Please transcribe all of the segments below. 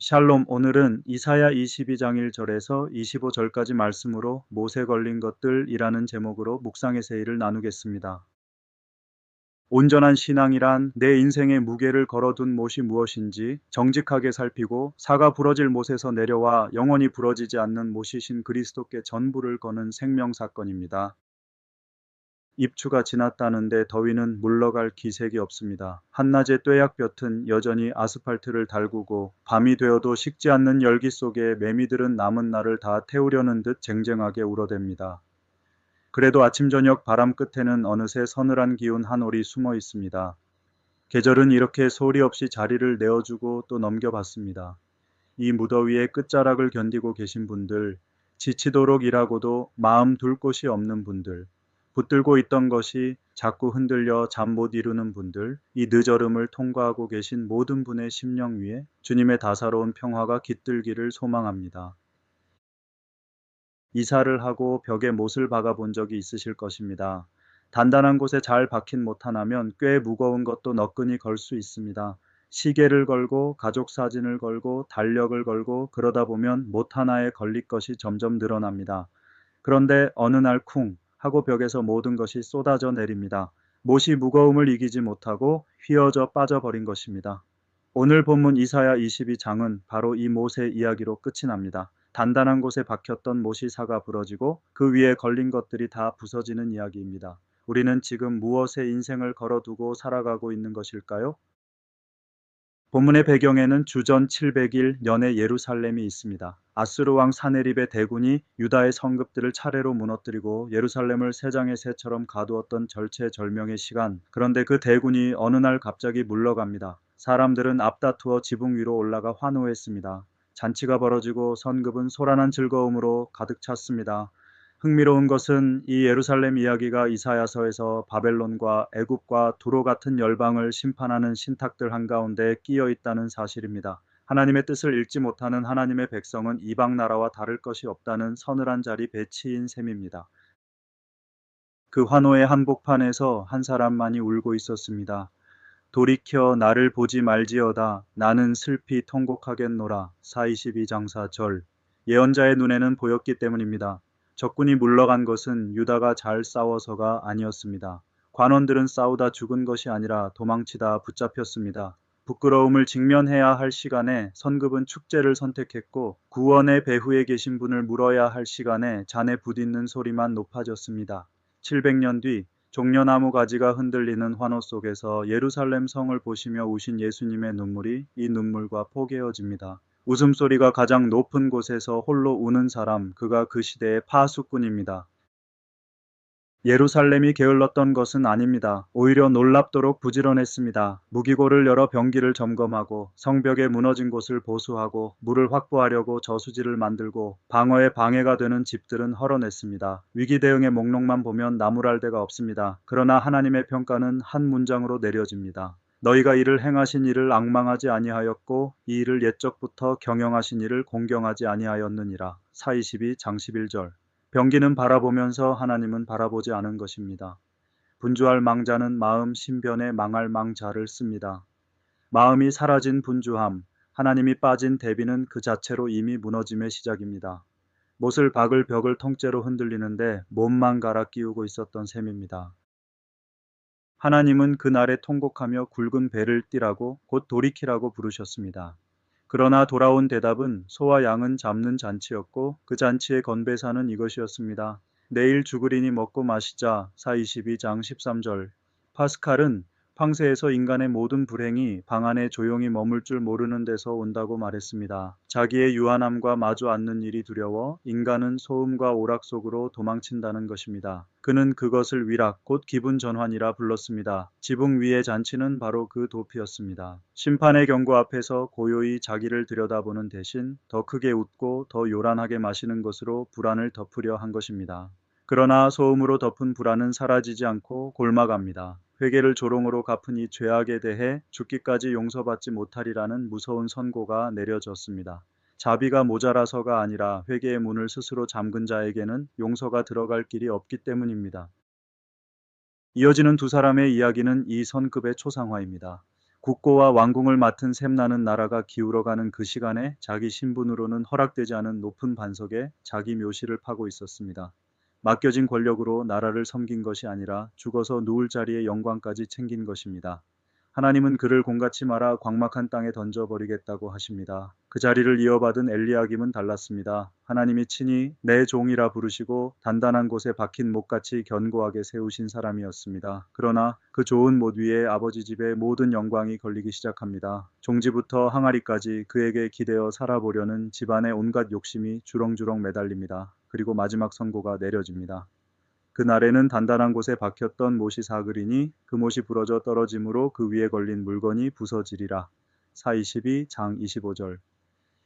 샬롬, 오늘은 이사야 22장 1절에서 25절까지 말씀으로 못에 걸린 것들이라는 제목으로 묵상의 세일을 나누겠습니다. 온전한 신앙이란 내 인생의 무게를 걸어둔 못이 무엇인지 정직하게 살피고 사가 부러질 못에서 내려와 영원히 부러지지 않는 못이신 그리스도께 전부를 거는 생명사건입니다. 입추가 지났다는데 더위는 물러갈 기색이 없습니다. 한낮의 뙤약볕은 여전히 아스팔트를 달구고 밤이 되어도 식지 않는 열기 속에 매미들은 남은 날을 다 태우려는 듯 쟁쟁하게 울어댑니다. 그래도 아침 저녁 바람 끝에는 어느새 서늘한 기운 한 올이 숨어 있습니다. 계절은 이렇게 소리 없이 자리를 내어주고 또 넘겨봤습니다. 이 무더위의 끝자락을 견디고 계신 분들, 지치도록 일하고도 마음 둘 곳이 없는 분들, 붙들고 있던 것이 자꾸 흔들려 잠 못 이루는 분들, 이 늦얼음을 통과하고 계신 모든 분의 심령 위에 주님의 다사로운 평화가 깃들기를 소망합니다. 이사를 하고 벽에 못을 박아 본 적이 있으실 것입니다. 단단한 곳에 잘 박힌 못 하나면 꽤 무거운 것도 너끈히 걸 수 있습니다. 시계를 걸고 가족 사진을 걸고 달력을 걸고 그러다 보면 못 하나에 걸릴 것이 점점 늘어납니다. 그런데 어느 날 쿵 하고 벽에서 모든 것이 쏟아져 내립니다. 못이 무거움을 이기지 못하고 휘어져 빠져버린 것입니다. 오늘 본문 이사야 22장은 바로 이 못의 이야기로 끝이 납니다. 단단한 곳에 박혔던 못이 사가 부러지고 그 위에 걸린 것들이 다 부서지는 이야기입니다. 우리는 지금 무엇에 인생을 걸어두고 살아가고 있는 것일까요? 본문의 배경에는 주전 700일 년의 예루살렘이 있습니다. 아수르 왕 사네립의 대군이 유다의 성읍들을 차례로 무너뜨리고 예루살렘을 새장의 새처럼 가두었던 절체절명의 시간. 그런데 그 대군이 어느 날 갑자기 물러갑니다. 사람들은 앞다투어 지붕 위로 올라가 환호했습니다. 잔치가 벌어지고 성읍은 소란한 즐거움으로 가득 찼습니다. 흥미로운 것은 이 예루살렘 이야기가 이사야서에서 바벨론과 애굽과 두로 같은 열방을 심판하는 신탁들 한가운데 끼어 있다는 사실입니다. 하나님의 뜻을 읽지 못하는 하나님의 백성은 이방 나라와 다를 것이 없다는 서늘한 자리 배치인 셈입니다. 그 환호의 한복판에서 한 사람만이 울고 있었습니다. 돌이켜 나를 보지 말지어다. 나는 슬피 통곡하겠노라. 4:22장 4절. 예언자의 눈에는 보였기 때문입니다. 적군이 물러간 것은 유다가 잘 싸워서가 아니었습니다. 관원들은 싸우다 죽은 것이 아니라 도망치다 붙잡혔습니다. 부끄러움을 직면해야 할 시간에 선급은 축제를 선택했고 구원의 배후에 계신 분을 물어야 할 시간에 잔에 부딪는 소리만 높아졌습니다. 700년 뒤 종려나무 가지가 흔들리는 환호 속에서 예루살렘 성을 보시며 우신 예수님의 눈물이 이 눈물과 포개어집니다. 웃음소리가 가장 높은 곳에서 홀로 우는 사람, 그가 그 시대의 파수꾼입니다. 예루살렘이 게을렀던 것은 아닙니다. 오히려 놀랍도록 부지런했습니다. 무기고를 열어 병기를 점검하고 성벽의 무너진 곳을 보수하고 물을 확보하려고 저수지를 만들고 방어에 방해가 되는 집들은 헐어냈습니다. 위기 대응의 목록만 보면 나무랄 데가 없습니다. 그러나 하나님의 평가는 한 문장으로 내려집니다. 너희가 이를 행하신 이를 앙망하지 아니하였고 이 일을 옛적부터 경영하신 이를 공경하지 아니하였느니라. 사22 장 11절. 병기는 바라보면서 하나님은 바라보지 않은 것입니다. 분주할 망자는 마음 신변에 망할 망자를 씁니다. 마음이 사라진 분주함, 하나님이 빠진 대비는 그 자체로 이미 무너짐의 시작입니다. 못을 박을 벽을 통째로 흔들리는데 몸만 갈아 끼우고 있었던 셈입니다. 하나님은 그날에 통곡하며 굵은 배를 띠라고 곧 돌이키라고 부르셨습니다. 그러나 돌아온 대답은 소와 양은 잡는 잔치였고 그 잔치의 건배사는 이것이었습니다. 내일 죽으리니 먹고 마시자. 사22 장 13절. 파스칼은 황새에서 인간의 모든 불행이 방 안에 조용히 머물 줄 모르는 데서 온다고 말했습니다. 자기의 유한함과 마주 앉는 일이 두려워 인간은 소음과 오락 속으로 도망친다는 것입니다. 그는 그것을 위락, 곧 기분 전환이라 불렀습니다. 지붕 위의 잔치는 바로 그 도피였습니다. 심판의 경고 앞에서 고요히 자기를 들여다보는 대신 더 크게 웃고 더 요란하게 마시는 것으로 불안을 덮으려 한 것입니다. 그러나 소음으로 덮은 불안은 사라지지 않고 골마갑니다. 회개를 조롱으로 갚은 이 죄악에 대해 죽기까지 용서받지 못하리라는 무서운 선고가 내려졌습니다. 자비가 모자라서가 아니라 회개의 문을 스스로 잠근 자에게는 용서가 들어갈 길이 없기 때문입니다. 이어지는 두 사람의 이야기는 이 선급의 초상화입니다. 국고와 왕궁을 맡은 샘나는 나라가 기울어가는 그 시간에 자기 신분으로는 허락되지 않은 높은 반석에 자기 묘실을 파고 있었습니다. 맡겨진 권력으로 나라를 섬긴 것이 아니라 죽어서 누울 자리의 영광까지 챙긴 것입니다. 하나님은 그를 공같이 말아 광막한 땅에 던져버리겠다고 하십니다. 그 자리를 이어받은 엘리야김은 달랐습니다. 하나님이 친히 내 종이라 부르시고 단단한 곳에 박힌 목같이 견고하게 세우신 사람이었습니다. 그러나 그 좋은 못 위에 아버지 집의 모든 영광이 걸리기 시작합니다. 종지부터 항아리까지 그에게 기대어 살아보려는 집안의 온갖 욕심이 주렁주렁 매달립니다. 그리고 마지막 선고가 내려집니다. 그날에는 단단한 곳에 박혔던 못이 사그리니 그 못이 부러져 떨어짐으로 그 위에 걸린 물건이 부서지리라. 사 22, 장 25절.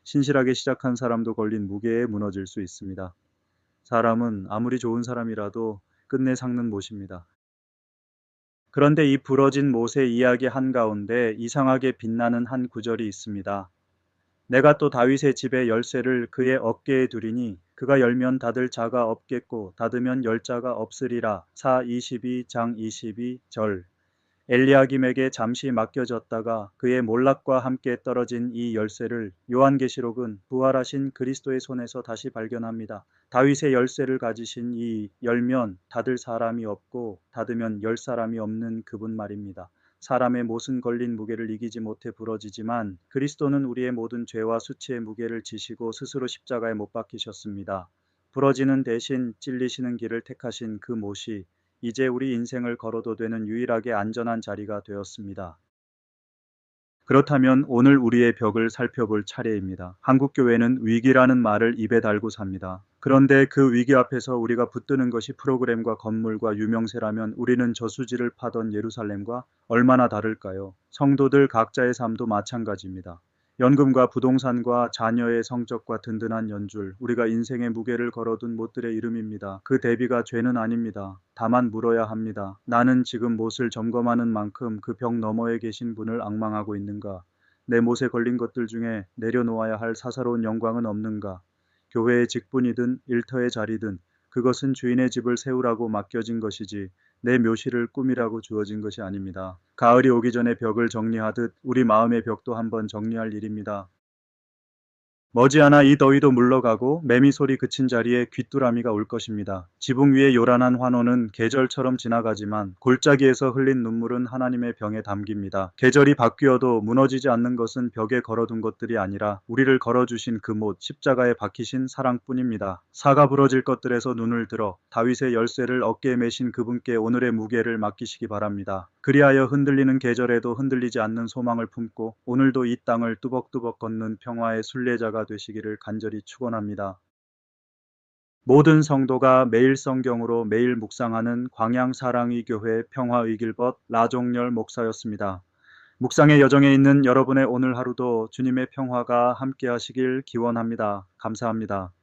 신실하게 시작한 사람도 걸린 무게에 무너질 수 있습니다. 사람은 아무리 좋은 사람이라도 끝내 삭는 못입니다. 그런데 이 부러진 못의 이야기 한가운데 이상하게 빛나는 한 구절이 있습니다. 내가 또 다윗의 집의 열쇠를 그의 어깨에 두리니 그가 열면 닫을 자가 없겠고 닫으면 열 자가 없으리라. 사 22장 22절. 엘리야김에게 잠시 맡겨졌다가 그의 몰락과 함께 떨어진 이 열쇠를 요한계시록은 부활하신 그리스도의 손에서 다시 발견합니다. 다윗의 열쇠를 가지신 이 열면 닫을 사람이 없고 닫으면 열 사람이 없는 그분 말입니다. 사람의 못은 걸린 무게를 이기지 못해 부러지지만 그리스도는 우리의 모든 죄와 수치의 무게를 지시고 스스로 십자가에 못 박히셨습니다. 부러지는 대신 찔리시는 길을 택하신 그 못이 이제 우리 인생을 걸어도 되는 유일하게 안전한 자리가 되었습니다. 그렇다면 오늘 우리의 벽을 살펴볼 차례입니다. 한국교회는 위기라는 말을 입에 달고 삽니다. 그런데 그 위기 앞에서 우리가 붙드는 것이 프로그램과 건물과 유명세라면 우리는 저수지를 파던 예루살렘과 얼마나 다를까요? 성도들 각자의 삶도 마찬가지입니다. 연금과 부동산과 자녀의 성적과 든든한 연줄, 우리가 인생의 무게를 걸어둔 못들의 이름입니다. 그 대비가 죄는 아닙니다. 다만 물어야 합니다. 나는 지금 못을 점검하는 만큼 그 벽 너머에 계신 분을 앙망하고 있는가? 내 못에 걸린 것들 중에 내려놓아야 할 사사로운 영광은 없는가? 교회의 직분이든 일터의 자리든 그것은 주인의 집을 세우라고 맡겨진 것이지 내 묘실을 꾸미라고 주어진 것이 아닙니다. 가을이 오기 전에 벽을 정리하듯 우리 마음의 벽도 한번 정리할 일입니다. 머지않아 이 더위도 물러가고 매미 소리 그친 자리에 귀뚜라미가 올 것입니다. 지붕 위의 요란한 환호는 계절처럼 지나가지만 골짜기에서 흘린 눈물은 하나님의 병에 담깁니다. 계절이 바뀌어도 무너지지 않는 것은 벽에 걸어둔 것들이 아니라 우리를 걸어주신 그 못, 십자가에 박히신 사랑뿐입니다. 사가 부러질 것들에서 눈을 들어 다윗의 열쇠를 어깨에 메신 그분께 오늘의 무게를 맡기시기 바랍니다. 그리하여 흔들리는 계절에도 흔들리지 않는 소망을 품고 오늘도 이 땅을 뚜벅뚜벅 걷는 평화의 순례자가 되시기를 간절히 축원합니다. 모든 성도가 매일 성경으로 매일 묵상하는 광양사랑의교회 평화의길벗 라종열 목사였습니다. 묵상의 여정에 있는 여러분의 오늘 하루도 주님의 평화가 함께 하시길 기원합니다. 감사합니다.